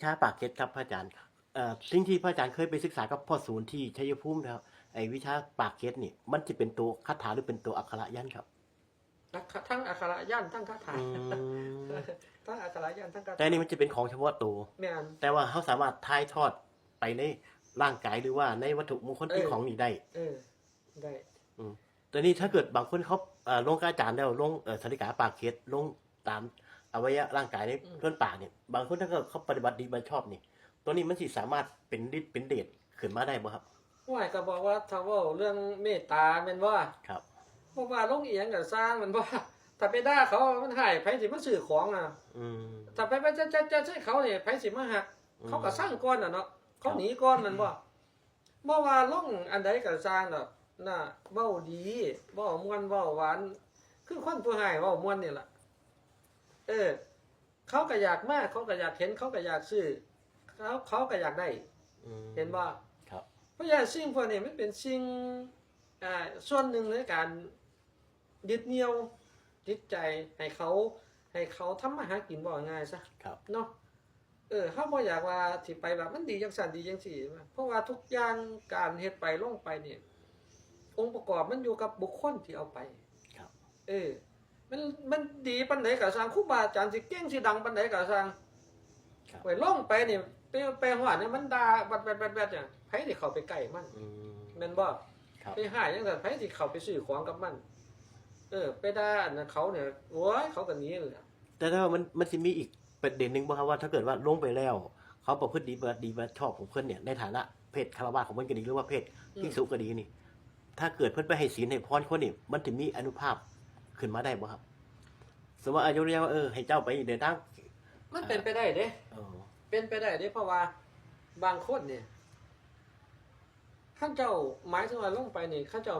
ชาปากเก็ตครับพระอาจารย์สิ่งที่พระอาจารย์เคยไปศึกษากับพ่อศูนย์ที่ชัยภูมินะครับไอ้วิชาปากเก็ตนี่มันจะเป็นตัวคาถาหรือเป็นตัวอักขระยันต์ครับทั้งอักขระยันต์ทั้งคาถา อืม ทั้งอักขระยันต์ทั้งคาแต่ถานี่มันจะเป็นของเฉพาะตัวแม่นแต่ว่าเขาสามารถถ่ายทอดไปในร่างกายหรือว่าในวัตถุมงคลที่ของนี่ได้เออได้ อืมแต่นี่ถ้าเกิดบางคนเขาลงกบอาจารย์แล้วลงสาริกาปากเก็ตลงตามอวัยวะร่างกายในเพื่อนป่ากเนี่ยบางคนถ้าเกิดเขาปฏิบัติดีมันชอบนี่ตัวนี้มันสิสามารถเป็นฤทธิ์เป็นเดชขึ้นมาได้บ่ครับว่าก็บอกว่าถ้าเว้าเรื่องเมตตาแม่นบ่ครับเพราะว่าลงเอียงก็สร้างแม่นบ่ถ้าไปด่าเขามันให้ไผสิมาซื้อของอ่ะอืมถ้าไปจะใช้เขานี่ไผสิมาหักเขาก็สร้างก่อนน่ะเนาะเขาหนีก่อนแม่นบ่ว่าลงอันใดก็สร้างดอกน่ะเว้าดีเว้าม่วนเว้าหวานคือคนผู้ให้เว้าม่วนนี่ล่ะเขาก็อยากมาเขาก็อยากเห็นเขาก็อยากซื้อเขาก็อยากได้เห็นบ่ครับเพราะฉะนั้นสิ่งพวกนี้มันเป็นสิ่งส่วนหนึ่งในการยึดเหนี่ยวจิตใจให้เขาทำมาหากินบ่ง่ายซะครับเนาะเฮาบ่อยากว่าสิไปแบบมันดีจังซั่นดีจังซี่เพราะว่าทุกอย่างการเฮ็ดไปลงไปนี่องค์ประกอบมันอยู่กับบุคคลที่เอาไปครับเออมันดีปานใดก็สร้างครูบาอาจารย์สิเก่งสิดังปานใดก็สร้างไว้ลงไปนี่ไปฮอดนี่มันด่าบัดๆๆเนี่ยไผสิเข้าไปใกล้มันแม่นบ่ไปหาจังซั่นไผสิเข้าไปซื้อของกับมันไปด่าอันนั้นเขาเนี่ยโอ้ยเขาก็หนีเลยแต่ถ้ามันสิมีอีกประเด็นหนึงบ่ครับว่าถ้าเกิดว่าลงไปแล้วเขาประพฤติดีบ่ชอบของเพิ่นเนี่ยในฐานะเพศคฤหัสถ์ของเพิ่นก็ดีหรือว่าเพศภิกษุก็ดีนี่ถ้าเกิดเพิ่นไปให้ศีลให้พรคนนี่มันสิมีอานุภาพขึ้นมาได้บ่ครับสมมุติอายุเรียกว่าให้เจ้าไปเดินทางมันเป็นไปได้เด้เป็นไปได้เด้เพราะว่าบางคนเนี่ยข้าเจ้าหมายถึงว่าลงไปนี่ข้าเจ้า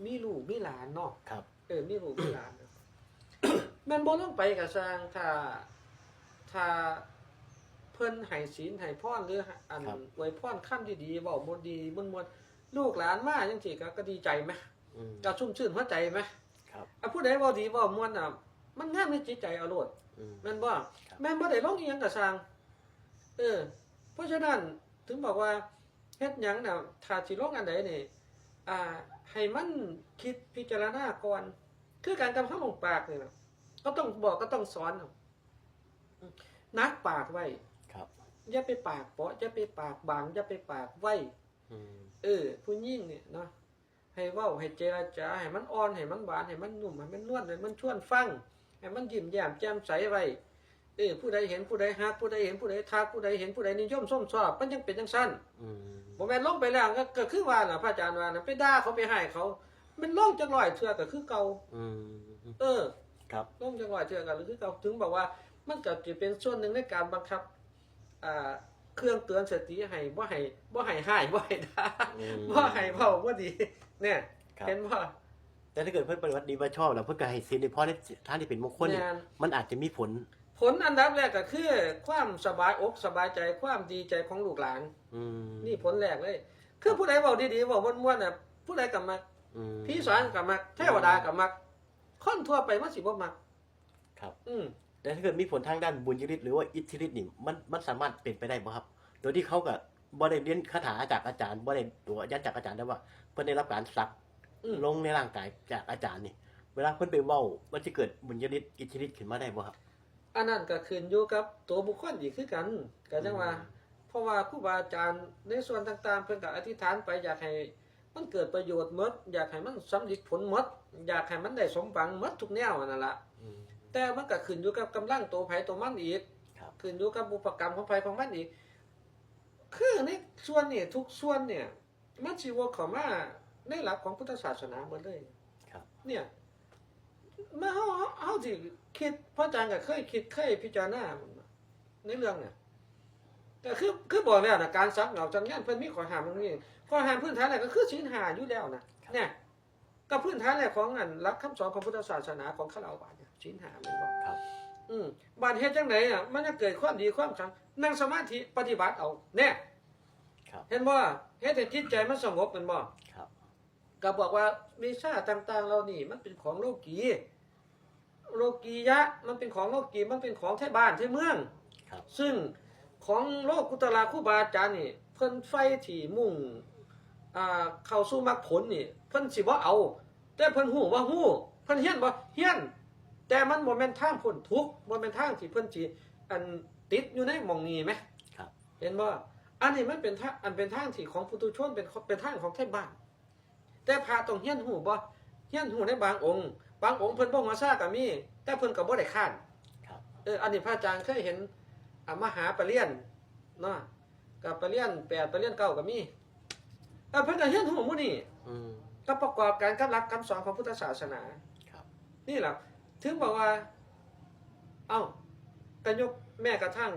มีลูกมีหลานเนาะครับมีลูกมีหลานแม่นบ่ลงไปก็สร้างถ้าเพิ่นให้ศีลให้พรหรืออันอวยพรคำดีๆเว้าบ่ดีม่วนๆลูกหลานมาจังซี่ก็ดีใจมั้ยก็ชุ่มชื่นหัวใจมั้ยครับผู้ใดเว้าดีเว้าม่วนน่ะมันงามในจิตใจเอาโลดแม่นบ่แม่นบ่ได้ลงอีหยังก็สร้างเพราะฉะนั้นถึงบอกว่าเฮ็ดหยังน่ะถ้าสิลงอันใดนี่ให้มันคิดพิจารณาก่อนคือการกำคำลงปากนี่น่ะก็ต้องบอกก็ต้องสอนนักปากไว้ครับอย่าไปปากเปาะอย่าไปปากบางอย่าไปปากไว้ผู้หญิงนี่เนาะให้เว้าให้เจรจาให้มันอ่อนให้มันหวานให้มันนุ่มให้มันนวลให้มันชวนฟังให้มันยิ้มแย้มแจ่มใสไว้ผู้ใดเห็นผู้ใดฮักผู้ใดเห็นผู้ใดทักผู้ใดเห็นผู้ใดนิยมชมชอบมันยังเป็นจังซั่นบ่แม่นลงไปแล้วก็คือว่าน่ะพระอาจารย์ว่าน่ะไปด่าเขาไปให้เขามันลงจัก100เทื่อก็คือเก่าครับลงจัก100เทื่อก็คือเก่าถึงบอกว่ามันก็สิเป็นส่วนหนึ่งในการบังคับเครื่องเตือนสติให้บ่ให้ให้บ่ให้ด่าบ่ให้เว้าบ่ดีเนี่ยเห็นบ่แต่ถ้าเกิดเพิ่นปฏิบัติดีบ่ชอบแล้วเพิ่นก็ให้ศีลให้พรในทางที่เป็นมงคลนี่มันอาจจะมีผลอันดับแรกก็คือความสบายอกสบายใจความดีใจของลูกหลานนี่ผลแรกเลยคือผู้ใดเว้าดีๆเว้าม่วนๆน่ะผู้ใดก็มักพี่สอนก็มักเทวดาก็มักคนทั่วไปมันสิบ่มักครับแต่ถ้าเกิดมีผลทางด้านบุญญฤทธิ์หรือว่าอิทธิฤทธิ์นี่มันสามารถเป็นไปได้บ่ครับโดยที่เขาก็บ่ได้เรียนคาถาจากอาจารย์บ่ได้ตัวยันจากอาจารย์ได้ว่าเพิ่นได้รับการสักลงในร่างกายจากอาจารย์นี่เวลาเพิ่นไปเว้ามันสิเกิดบุญญฤทธิ์อิทธิฤทธิ์ขึ้นมาได้บ่ครับอันนั้นก็ขึ้นอยู่กับตัวบุคคลอีกคือกันก็จังว่าเพราะว่าครูบาอาจารย์ในส่วนต่างๆเพิ่นก็อธิษฐานไปอยากให้มันเกิดประโยชน์หมดอยากให้มันสำเร็จผลหมดอยากให้มันได้สมหวังหมดทุกแนวนั่นล่ะแต่มันก็ขึ้นอยู่กับกำลังตัวไผตัวมันอีกขึ้นอยู่กับบุพกรรมของไผของมันอีกคือในส่วนนี้ทุกส่วนเนี่ยมันสิวกเข้ามาในหลักของพุทธศาสนาหมดเลยเนี่ยเมื่อเฮาสิคิดพระอาจารย์ก็เคยพิจารณาในเรื่องเนี่ยแต่คือบอกแล้วนะการซักเหงาจังงั้นเพิ่นมีข้อห้ามตรงนี้ข้อห้ามพื้นฐานแรกก็คือศีล5อยู่แล้วนะเนี่ยก็พื้นฐานแรกของอันหลักคำสอนของพุทธศาสนาของคฤหัสถ์เนี่ยศีล5แม่นบ่ครับบาดเฮ็ดจังได๋น่ะมันจะเกิดความดีความชังนั่งสมาธิปฏิบัติเอาแน่เห็นบ่เฮ็ดให้จิตใจมันสงบแม่นบ่ครับก็บอกว่าวิชาต่างๆเหล่านี้มันเป็นของโลกียะมันเป็นของโลกีมันเป็นของไทบ้านไทเมืองซึ่ง ของโลกุตระครูบาอาจารย์นี่เพิ่นไฟที่มุ่งเข้าสู่มรรคผลนี่เพิ่นสิบ่เอาแต่เพิ่นฮู้ว่าฮู้เพิ่นเฮียนบ่เฮียนแต่มันบ่แม่นทางพ้นทุกข์บ่แม่นทางที่เพิ่นสิอันติดอยู่ในหม่องนี้แหม ครับ เห็นบ่อันนี้มันเป็นทางอันเป็นทางที่ของปุถุชนเป็นทางของไทบ้าน แต่พระต้องเฮียนฮู้บ่เฮียนฮู้ในบางองค์เพิ่นบ่ฮู้ซาก็มีแต่เพิ่นก็บ่ได้ค้าน ครับ อันนี้พระอาจารย์เคยเห็นมหาปริญญาเนาะกับปริญญา8ปริญญา9ก็มีเพิ่นก็เฮียนฮู้หมู่นี้ อืม ก็ประกอบกันกับหลักคำสอนของพุทธศาสนา ครับ นี่แหละถึงบอกว่าเอ้าก็ยกแม้กระทั่ง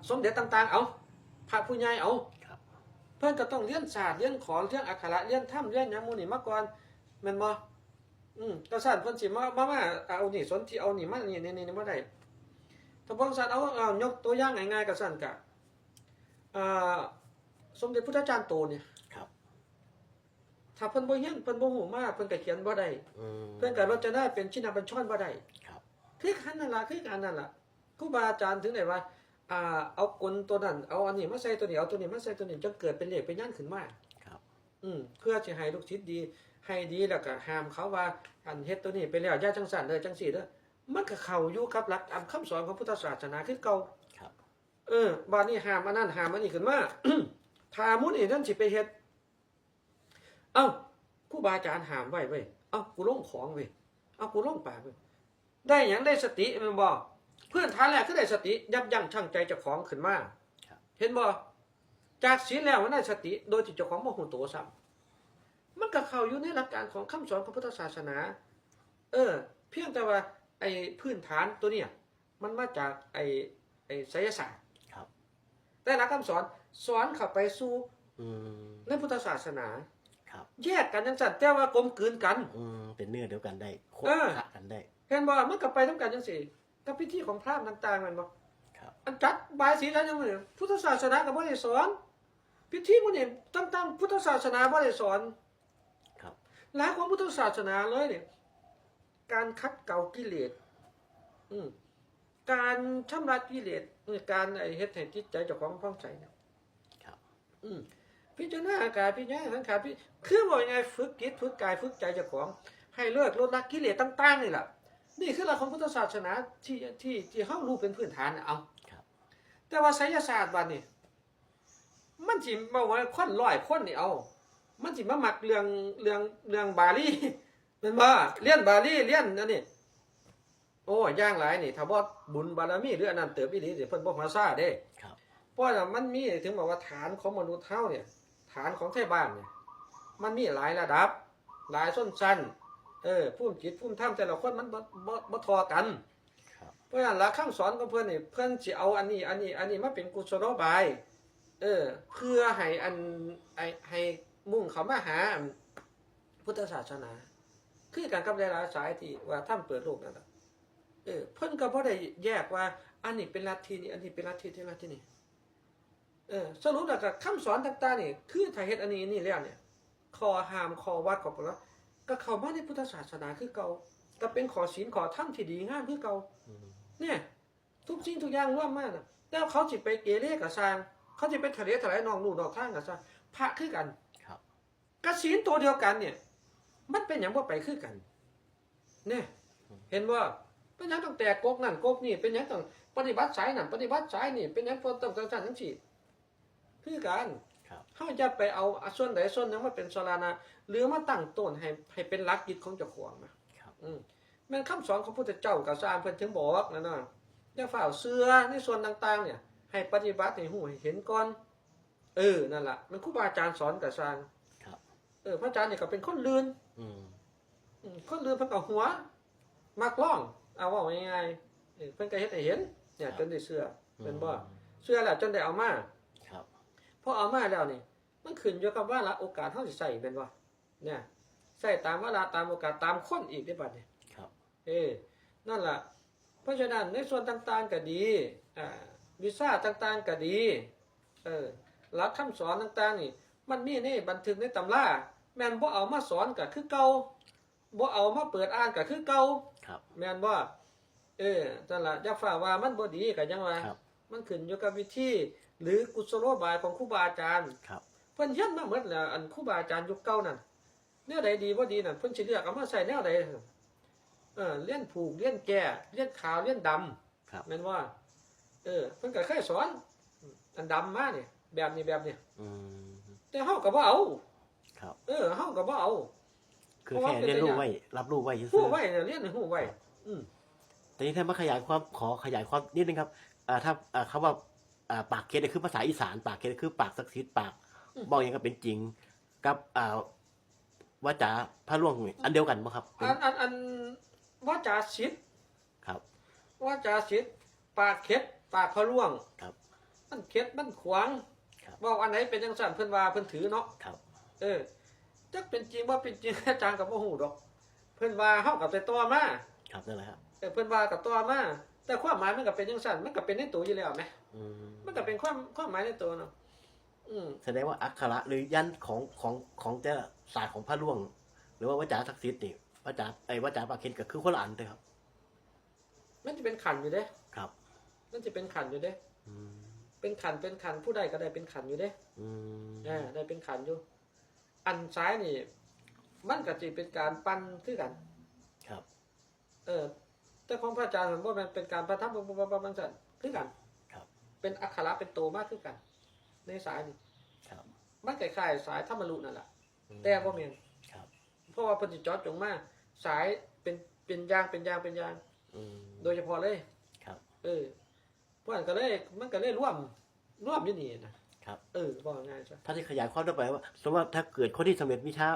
สมเด็จต่างๆเอาพระผู้ใหญ่เอา ครับ เพิ่นก็ต้องเรียนศาสตร์เรียนขอเรียนอักขระเรียนธรรมเรียนหยังหมู่นี่มาก่อนแม่นบ่ก็ซั่นเพิ่นสิมาเอานี่สนที่เอานี่มานี่บ่ได้ถ้าบ่ซั่นเอายกตัวอย่างง่ายๆก็ซั่นก็สมเด็จพุทธจารย์โตเนี่ย ครับ ถ้าเพิ่นบ่เฮียนเพิ่นบ่ฮู้มาเพิ่นก็เขียนบ่ได้ อืม เพิ่นก็รจนาเป็นชินบัญชรบ่ได้ ครับ คือกันนั่นล่ะคือกันนั่นล่ะครูบาอาจารย์ถึงได้ว่าเอากลตัวนั้นเอาอันนี้มาใส่ตัวนี้เอาตัวนี้มาใส่ตัวนี้จนเกิดเป็นเลขเป็นยันขึ้นมา ครับ เพื่อสิให้ลูกศิษย์ดีให้ดีแล้วก็ห้ามเขาว่าอันเฮ็ดตัวนี้ไปแล้วอย่าจังสั่นเด้อจังซี่เด้อมันก็เข้าอยู่กับหลักคำสอนของพุทธศาสนาคือเก่า ครับ บัดนี้ห้ามอันนั้นห้ามอันนี้ขึ้นมา ถ้ามุนี่นั่นสิไปเฮ็ดเอ้าครูบาอาจารย์ห้ามไว้เว้ยเอ้ากูลงของเว้ยเอ้ากูลงปากเว้ยได้หยังได้สติแม่นบ่เพื่อนฐานแรกคือได้สติยับยั้งชั่งใจเจ้าของขึ้นมา ครับ เห็นบ่จากศีลแล้วมันได้สติโดยที่เจ้าของบ่ฮู้ตัวซ้ำมันก็เข้าอยู่ในหลักการของคำสอนของพุทธศาสนาเพียงแต่ว่าไอ้พื้นฐานตัวเนี้ยมันมาจากไอ้ไสยศาสตร์ ครับ แต่หลักคำสอนเข้าไปสู่ อืม ในพุทธศาสนา ครับ แยกกันจังซั่นแต่ว่ากลมกลืนกัน เป็นเนื้อเดียวกันได้คบ เออ คะกันได้ เห็นบ่มันก็ไปนำกันจังซี่กับพิธีของพราหมณ์ต่างๆแม่นบ่ ครับ อันจัดบายสีจัดจังซี่พุทธศาสนาก็บ่ได้สอน พิธีพวกนี้ต่างๆพุทธศาสนาบ่ได้สอน ครับ หลักของพุทธศาสนาเลยเนี่ยการคัดเกลากิเลสการชำระกิเลสการเฮ็ดให้จิตใจเจ้าของผ่องใสเนี่ย ครับ พิจารณากายพิจารณาสังขารคือว่ายังไงฝึกจิตฝึกกายฝึกใจเจ้าของให้เลิกลดละกิเลสต่างๆนี่แหละนี่คือหลักของพุทธศาสนาที่เฮารู้เป็นพื้นฐานเอา ครับ แต่ว่าไสยศาสตร์บัดนี้มันสิมาว่าคนร้อยคนนี่เอามันสิมามักเรื่องบาลี แม่นบ่เรียนบาลีเรียนอันนี้โอ้ย่างหลายนี่ถ้าบ่บุญบารมีหรืออันนั้นเติบอีหลีสิเพิ่นบ่มาซ่าเด้ ครับ เพราะว่ามันมีถึงบอกว่าฐานของมนุษย์เฮาเนี่ยฐานของไทบ้านเนี่ยมันมีหลายระดับหลายส้นชั้นภูมิจิตภูมิธรรมแต่ละคนมันบ่ทอกัน ครับ เพราะฉะนั้นหลักคำสอนของเพิ่นนี่เพิ่นสิเอาอันนี้มาเป็นกุศโลบายเพื่อให้ให้มุ่งเข้ามาหาพุทธศาสนาคือการกับหลายๆสายที่ว่าถ้ำเปิดโลกนั่นแหละเพิ่นก็บ่ได้แยกว่าอันนี้เป็นลัทธินี่อันนี้เป็นลัทธิที่ลัทธินี่สรุปแล้วก็คำสอนต่างๆนี่คือถ้าเฮ็ดอันนี้แล้วเนี่ยข้อห้ามข้อวัดของพวกเราก็เข้ามาในพุทธศาสนาคือเก่าก็เป็นข้อศีลข้อธรรมที่ดีงามคือเก่า อืม เนี่ยทุกสิ่งทุกอย่างรวมมาน่ะแล้วเขาสิไปเกเรกับสร้างเขาสิไปทะเลถลายนองนู่นนอกทางกับสร้างพระคือกัน ครับ กศีลตัวเดียวกันเนี่ยมันเป็นอย่างว่าไปคือกันเนี่ยเห็นว่าเป็นอย่างต้องแตกกกนั่นกกนี่เป็นอย่างต้องปฏิบัติสายนั่นปฏิบัติสายนี่เป็นอย่างต้องทั้งสี่คือกัน ครับ เขาจะไปเอาส่วนใดส่วนหนึ่งมาเป็นสรานะหรือมาตั้งต้นให้เป็นหลักยึดของเจ้าของนะครับ แม่นคำสอนของพระพุทธเจ้ากับสร้างเพิ่นถึงบอกนะเนาะอย่าฝ่าเสื้อในส่วนต่างๆเนี่ยให้ปฏิบัติให้หูให้เห็นก่อนนั่นล่ะมันครูบาอาจารย์สอนกับสร้าง ครับ พระอาจารย์นี่ก็เป็นคนลื่น อืม คนลื่นเพิ่นก็หัวมักร้องเอาว่าง่ายๆเพิ่นก็เฮ็ดให้เห็นเนี่ยจนได้เสื้อเป็นบ่เสื้อแล้วจนได้เอามา ครับ พอเอามาแล้วนี่มันขึ้นอยู่กับว่าละโอกาสเฮาสิใส่เป็นบ่เนี่ยใส่ตามเวลาตามโอกาสตามคนอีกได้บัดนี้ ครับ นั่นล่ะเพราะฉะนั้นในส่วนต่างๆก็ดีวีซ่าต่างๆก็ดีหลักคำสอนต่างๆนี่มันมีในบันทึกในตำราแม่นบ่เอามาสอนก็คือเก่าบ่เอามาเปิดอ่านก็คือเก่า ครับ แม่นบ่ นั่นล่ะอย่าฝ่าว่ามันบ่ดีก็ยังว่า ครับ มันขึ้นอยู่กับวิธีหรือกุศโลบายของครูบาอาจารย์ ครับ เพิ่นเฮ็ดมาหมดแล้วอันครูบาอาจารย์ยุคเก่านั่นแนวใดดีบ่ดีนั่นเพิ่นสิเลือกเอามาใส่แนวใดเรียนผูกเรียนแก่เรียนขาวเรียนดำ ครับ แม่นว่าเพิ่นก็เคยสอนอันดำมานี่แบบนี้ อืม แต่เฮาก็บ่เอา ครับ เฮาก็บ่เอา คือแค่เรียนรู้ไว้รับรู้ไว้ ฮู้ ซื่อ ไว้เนี่ยเรียนให้ฮู้ไว้อืม ๆแต่นี้ถ้ามาขยายความขอขยายความนิดนึงครับถ้าคำว่าปากเคสเนี่ยคือภาษาอีสานปากเคสคือปากศักดิ์สิทธิ์ปากบอกอย่างก็เป็นจริงกับวาจาพระล่วงนี่อันเดียวกันบ่ครับเป็น อันว่าจาศิษย์ ครับ ว่าจาศิษย์ปากเข็ดปากพะล่วง ครับ มันเข็ดมันขวาง ครับ บอกอันไหนเป็นจังซั่นเพิ่นว่าเพิ่นถือเนาะ ครับ จักเป็นจริงว่าเป็นจริง อาจารย์ก็บ่ฮู้ดอก เพิ่นว่าเฮากับไปต่อมา ครับนั่นแหละครับ เพิ่นว่ากับต่อมาแต่ความหมายมันก็เป็นจังซั่นมันก็เป็นในตัวอยู่แล้วแหม อืม มันก็เป็นความหมายในตัวเนาะแสดงว่าอักขระหรือยันของแต่ศาสตร์ของพระล่วง หรือว่าวาจาศักดิ์สิทธิ์นี่วาจาปากเคสก็คือคนละอันเลยครับ มันจะเป็นขันอยู่เด้ ครับ มันจะเป็นขันอยู่เด้ อืม เป็นขันผู้ใดก็ได้เป็นขันอยู่เด้ อืม ได้เป็นขันอยู่ อันซ้ายนี่ มันก็สิเป็นการปั้นคือกัน ครับ แต่ของพระอาจารย์มันบ่แม่นเป็นการประทับบ่มันสั่นคือกัน ครับ เป็นอักขระเป็นโตมากคือกัน ในสายนี่ ครับ มันคล้ายๆสายธรรมรุนั่นล่ะแต่บ่แม่น ครับ เพราะว่าเพิ่นสิเจาะจงมาสายเป็นยาง อืม โดยเฉพาะเลย ครับ เพราะฉะนั้นก็เลยมันก็เลยร่วมอยู่นี่นะครับว่าง่ายจ้ะ ถ้าที่ขยายความต่อไปว่าสมมติว่าถ้าเกิดคนที่สำเร็จวิชา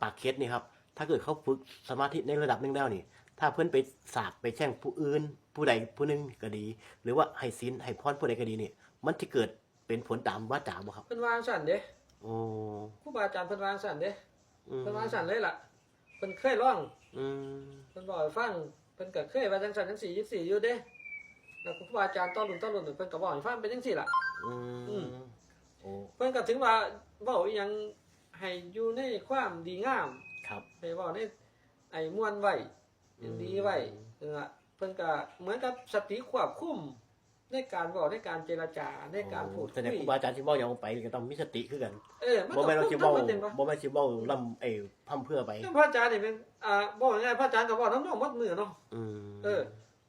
ปากเคสนี่ครับ ถ้าเกิดเขาฝึกสมาธิในระดับหนึงแล้วนี่ ถ้าเพื่อนไปสาบไปแช่งผู้อื่น ผู้ใดผู้หนึงก็ดี หรือว่าให้ศีลให้พรผู้ใดก็ดีนี่มันจะเกิดเป็นผลตามวาจาบ่ครับ เพิ่นวางสั่นเด้ โอ้ ครูบาอาจารย์เพิ่นวางสั่นเด้ อืม เพิ่นวางสั่นเลยล่ะเพิ่นเคยร้อง อืม เพิ่นบอกให้ฟังเพิ่นก็เคยว่าจังซั่นจังซี่อยู่เด้แล้วครูบาอาจารย์ต้อรุ่นเพิ่นก็บอกให้ฟังเป็นจังซี่ล่ะ อืมโอ้ เพิ่นก็ถึงว่าเว้าอีหยังให้อยู่ในความดีงาม ครับ ให้เว้าในไอ้ม่วนไว้ดีไว้เพิ่นก็เหมือนกับสติควบคุมในการเว้าในการเจรจาในการพูด แสดงครูบาอาจารย์ที่บอกอย่างไปนี่ก็ต้องมีสติคือกัน มัน บ่ ก็ แม่นเราสิ ต้ เว้า องเป็น บ่แม่นสิเว้าลำพร่ำเพื่อไป พระอาจารย์นี่เป็นบอกง่ายๆพระอาจารย์ก็บอกน้องๆมัดมือเนาะ อืม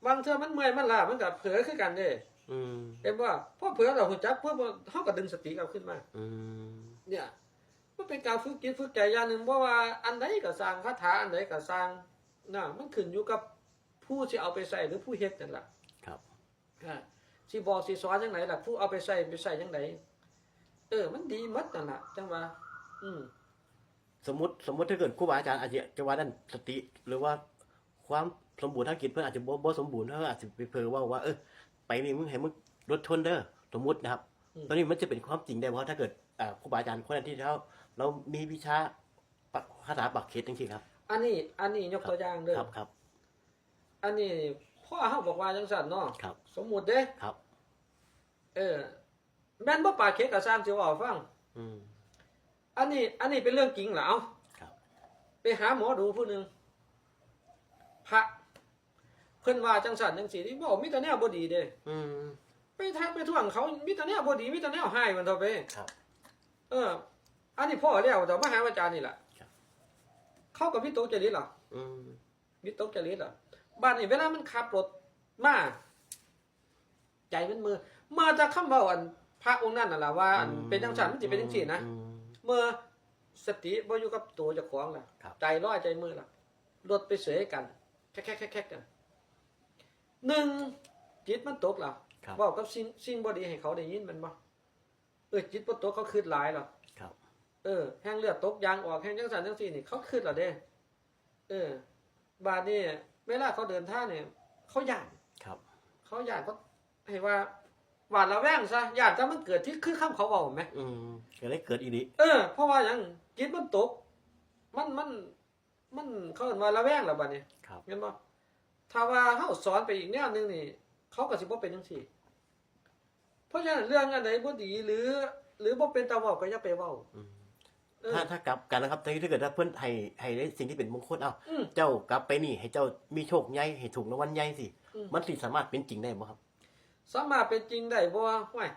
บางเทื่อมันเมื่อยมันล้ามันก็เผลอคือกันเด้ อืม เห็นว่าพอเผลอเราหูจักเพื่อเฮาก็ดึงสติกลับขึ้นมา อืม เนี่ยมันเป็นการฝึกจิตฝึกใจอย่างหนึงเพราะว่าอันใดก็สร้างคาถาอันใดก็สร้างมันขึ้นอยู่กับผู้ที่เอาไปใส่หรือผู้เฮ็ดนั่นล่ะ ครับ สิบอกสิสอนจังไหนล่ะผู้เอาไปใส่จังไดมันดีหมดนั่นล่ะจังว่าสมมติถ้าเกิดครูบาอาจารย์อาจจะว่าด้านสติ หรือว่าความสมบูรณ์ทางจิตเพื่อนอาจจะบ่สมบูรณ์เพื่ออาจจะไปเผลอว่าไปนี่มึงให้มึงรถชนเด้อสมมุตินะครับตอนนี้มันจะเป็นความจริงได้เพราะถ้าเกิดครูบาอาจารย์คนนั้นที่เรามีวิชาคาถาปักเคสจริงๆครับ อันนี้ยกตัวอย่างเด้อ ครับ อันนี้พ่อเฮาบอกว่าจังซั่นเนาะ ครับ สมมุติเด้ ครับ แม่นบ่ปากเข็ดก็ซ้ำสิเว้าฟัง อืม อันนี้เป็นเรื่องจริงเหรอเอา ครับ ไปหาหมอดูผู้หนึงพระเพิ่นว่าจังซั่นจังซี่นี่บ่มีแต่แนวบ่ดีเด้ อืม ไปทักไปท่วงเขามีแต่แนวบ่ดีมีแต่แนวให้มันเท่าไป ครับ อันนี้พ่อแล้วแต่มหาอาจารย์นี่ล่ะ ครับ เขาก็วิตกจริตเหรอ อืม วิตกจริตเหรอบ้านนี่เวลามันขับรถมาใจมันมาจากคำเว้าอันพระองค์นั้นน่ะล่ะว่าอันเป็นจังซั่นมันสิเป็นจังซี่นะ เมื่อสติบ่อยู่กับตัวเจ้าของล่ะ ครับ ใจร้อยใจมือล่ะรถไปเสยกันแคกกันหนึ่งจิตมันตกล่ะ ครับ เว้ากับสิ่งบ่ดีให้เขาได้ยินมันบ่จิตบ่ตกเขาคิดหลายล่ะ ครับ แห้งเลือดตกยางออกแห้งจังซั่นจังซี่นี่เขาคิดล่ะเด้บาดนี้เวลาเขาเดินทางเนี่ยเขาย่าน ครับ เขาให้ว่าหวาดระแวงซะย่านถ้ามันเกิดที่คือคำเขาเว้าแหม อืมก็เลยเกิดอีนี้ เพราะว่าหยังจิตมันตก มันเขาเอิ้นว่าระแวงแล้วบัดนี้ ครับ เห็นบ่ถ้าว่าเฮาสอนไปอีกแนวหนึงนี่ เขาก็สิบ่เป็นจังซี่ เพราะฉะนั้นเรื่องอันใดบ่ดีหรือบ่เป็นตาเว้าก็อย่าไปเว้า อืม เออ ถ้ากลับกันนะครับถ้าเกิดว่าเพิ่นให้ได้สิ่งที่เป็นมงคลเอ้า อืม เจ้ากลับไปนี่ให้เจ้ามีโชคใหญ่ให้ถูกรางวัลใหญ่สิ อืม มันสิสามารถเป็นจริงได้บ่ครับ สามารถเป็นจริงได้บ่ห้วย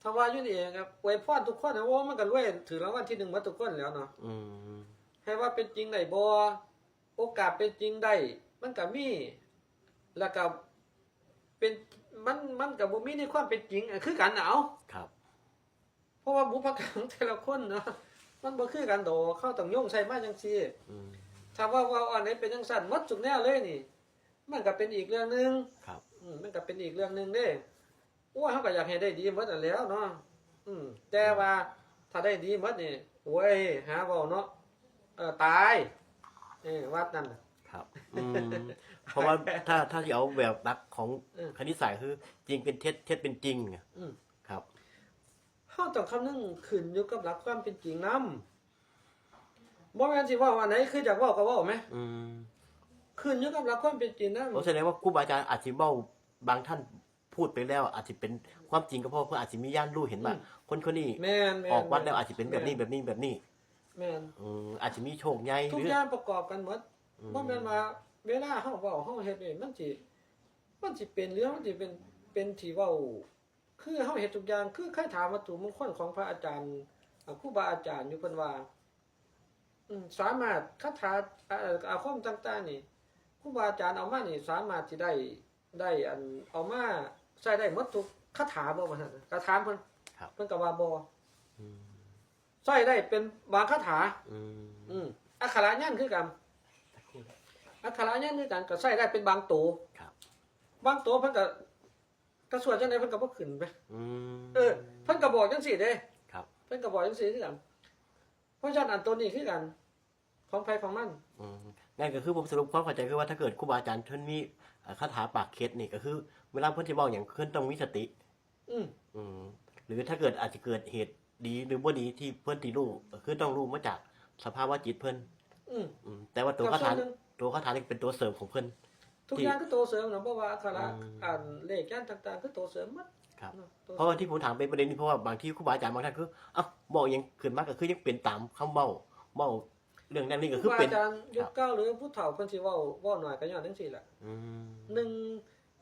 ถ้าว่าอยู่นี่ครับอวยพรทุกคนนะว่ามันก็รวยถือรางวัลที่1หมดทุกคนแล้วเนาะ อืม ให้ว่าเป็นจริงได้บ่โอกาสเป็นจริงได้มันก็มีแล้วก็เป็นมันก็บ่มีในความเป็นจริงคือกันน่ะเอา ครับ เพราะว่าบุพกรรมแต่ละคนเนาะมันบ่คือกันดอกเขาต้องโยงใส่มาจังซี่ อืม ถ้าว่าอันไหนเป็นจังซั่นหมดทุกแนวเลยนี่ มันก็เป็นอีกเรื่องหนึง ครับ มันก็เป็นอีกเรื่องหนึงเด้โอ้ยเฮาก็อยากให้ได้ดีหมดนั่นแหล้วเนาะแต่ว่าถ้าได้ดีหมดนี่โอ้ยหาเว้าเนาะตายวัดนั่นน่ะ ครับเพราะว่าถ้าสิเอาแบบหลักของ เออ คณิตศาสตร์คือจริงเป็นเท็จเป็นจริงอะ อืม ครับ เฮาต้องคำนึงขึ้นอยู่กับหลักความเป็นจริงนำบ่แม่นสิเว้าอันไหนคืออยากเว้าก็เว้าแหม อืม ขึ้นอยู่กับหลักความเป็นจริงนำ โอ้แสดงว่าครูบาอาจารย์อาจสิเว้าบางท่านพูดไปแล้ว อาจสิเป็นความจริงก็เพราะเพิ่นอาจสิมีญาณรู้เห็นว่าคนนี้ แม่นๆ ออกวัดแล้วอาจสิเป็นแบบนี้ แม่ แบบนี้แบบนี้ แม่น อาจจะมีโชคใหญ่ ทุ ห ก รือ อย่างประกอบกันหมด อืม บ่แม่นว่าเวลาเฮาเว้าเฮาเฮ็ดนี่มันสิเป็นเรื่องมันสิเป็นที่เว้าคือเฮาเฮ็ดทุกอย่างคือใครถามวัตถุมงคลของพระอาจารย์ครูบาอาจารย์อยู่เพิ่นว่าสามารถคาถาอาคมต่างๆนี่ครูบาอาจารย์เอามานี่สามารถสิได้อันเอามาใช้ได้หมดทุกคาถาบ่ว่าซั่นก็ถามเพิ่น ครับ เพิ่นก็ว่าบ่ อืม ใช้ได้เป็นบางคาถา อืม อักขระยันคือกันอักขระยันคือกันก็ใช้ได้เป็นบางตัว ครับ บางตัวเพิ่นก็ส่วนจังได๋เพิ่นก็บ่ขึ้นไป อืม เพิ่นก็บอกจังซี่เด้ ครับ เพิ่นก็บอกจังซี่คือกันเพราะฉะนั้นอันตัวนี้คือกันของไผของมัน งั้นก็คือผมสรุปความเข้าใจคือว่าถ้าเกิดครูบาอาจารย์เพิ่นมีคาถาปากเคล็ดนี่ก็คือ เวลาเพิ่นสิเว้าหยังเพิ่นต้องมีสติ อืม หรือถ้าเกิดอาจจะเกิดเหตุดีหรือบ่ดีที่เพิ่นที่รู้ก็คือต้องรู้มาจากสภาวะจิตเพิ่น อืม แต่ว่าตัว กับ คา ส่ ถา วนหนึ่ง นี่เป็นตัวเสริมของเพิ่น ทุกอย่างคือตัวเสริมเนาะเพราะว่าอักขระ อืม อ่านเลขยันต่างๆคือตัวเสริมหมด ครับ เนาะตัว เพราะว่าที่ผมถามเป็นประเด็นนี้เพราะว่าบางที่ครูบาอาจารย์บางท่านคือบอกยังขึ้นมาก็คือยังเป็นตามคำเว้าเรื่องนั้นนี่ก็ ค คื รู อ บา เป็น อาจารย์ยุคเก่าหรือผู้เฒ่าเพิ่นสิเว้าหน่อยก็ย้อนจังซี่แหละ อืม หนึ่ง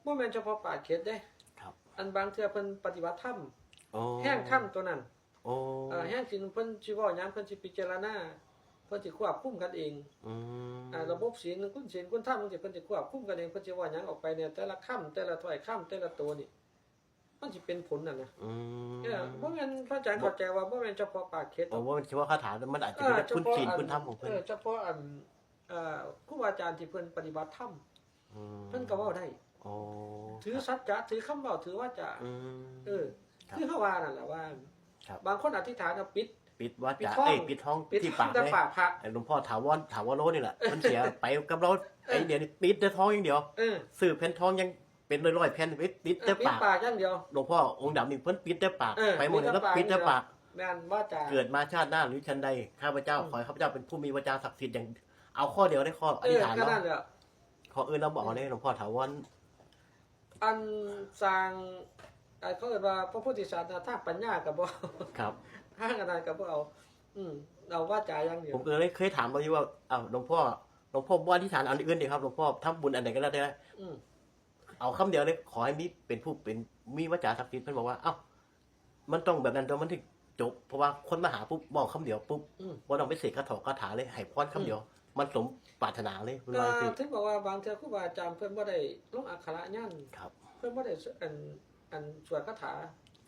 บ่แม่นเฉพาะปากเขตเด้ ครับ อันบางเทื่อเพิ่นปฏิบัติธรรม โอ้ แห้งค่ำตัวนั้น โอ้ แห้งสิเพิ่นสิเว้าหยังเพิ่นสิพิจารณาเพิ่นสิควบคุมกันเอง อืม ระบบศีลคุณธรรมจังซี่เพิ่นสิควบคุมกันเองเพิ่นสิเว้าหยังออกไปเนี่ยแต่ละคำแต่ละถ้อยคำแต่ละตัวนี่มันสิเป็นผลนั่นนะ อืม บ่แม่นพระอาจารย์เข้าใจว่าบ่แม่นเฉพาะปากเขต โอ้ว่ามันเฉพาะคาถามันอาจจะเป็นคุณศีลคุณธรรมของเพิ่น เฉพาะอันครูบาอาจารย์ที่เพิ่นปฏิบัติธรรม อืม เพิ่นก็เว้าได้ โอ้ ถือสัจจะถือคำเว้าถือวาจา อืม ครับ คือเฮาว่านั่นแหละว่า ครับ บางคนอธิษฐานเอาปิด ปิดวัด ปิด จ่า ท้อง ปิดท้อง ปิด ที่ปาก แต่ เลย ปากพระ หลวงพ่อถาวรโลนี่แหละมันเสียไปกับเราไอ้เดี๋ยวนี้ปิดแต่ท้องอย่างเดียว เออ ซื้อแผ่นท้องยังเป็นร้อยๆแผ่นปิดแต่ ปิด ปาก ปากอย่างเดียว หลวงพ่อองค์ดำนี่เพิ่นปิดแต่ปาก เออ ไปหมดเลยแล้ว ปิ ปิ ด ด แต่ แต่ ปา ปาก ก แม่นว่าจา เกิดมาชาติหน้าหรือชันใดข้าพเจ้าขอให้ข้าพเจ้าเป็นผู้มีวาจาศักดิ์สิทธิ์อย่างเอาข้อเดียวได้ข้ออธิษฐาน ก็ เนาะ นั่นแหละ ข้ออื่นเราบอกได้หลวงพ่อถาวร อันสร้างเขาเรียกว่าพระพุทธศาสนาทางปัญญาก็บ่ ครับ ทางอะไรก็บ่เอาเอาว่าจาอย่างเดียว ผมก็เลยเคยถามเราอยู่ว่าอ้าวหลวงพ่อบ่อธิษฐานอันอื่นดีครับหลวงพ่อทำบุญอันไหนก็ได้นะ อืม เอาคำเดียวเลยขอให้มีเป็นผู้เป็นมีวาจาศักดิ์สิทธิ์เพิ่นบอกว่าเอ้ามันต้องแบบนั้นตัวมันถึงจบเพราะว่าคนมาหาปุ๊บบอกคำเดียวปุ๊บ อืม บ่ต้องไปเสกคาถาเลยให้พรคำเดียว มันสมปรารถนาเลยเพิ่น ก็ ว่าสิ ถึงบอกว่าบางเทื่อครูบาอาจารย์เพิ่นบ่ได้ลงอักขระยันต์ ครับ เพิ่นบ่ได้อันสวดคาถา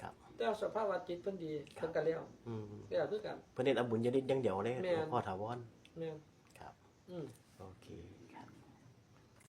ครับ แต่สภาวะจิตเพิ่นดีเพิ่นก็แล้ว อืม คือกัน เพิ่นเน้นเอาบุญญาณิตอย่างเดียวเลย แม่น หลวงพ่อถาวร แม่น ครับ อืม โอเค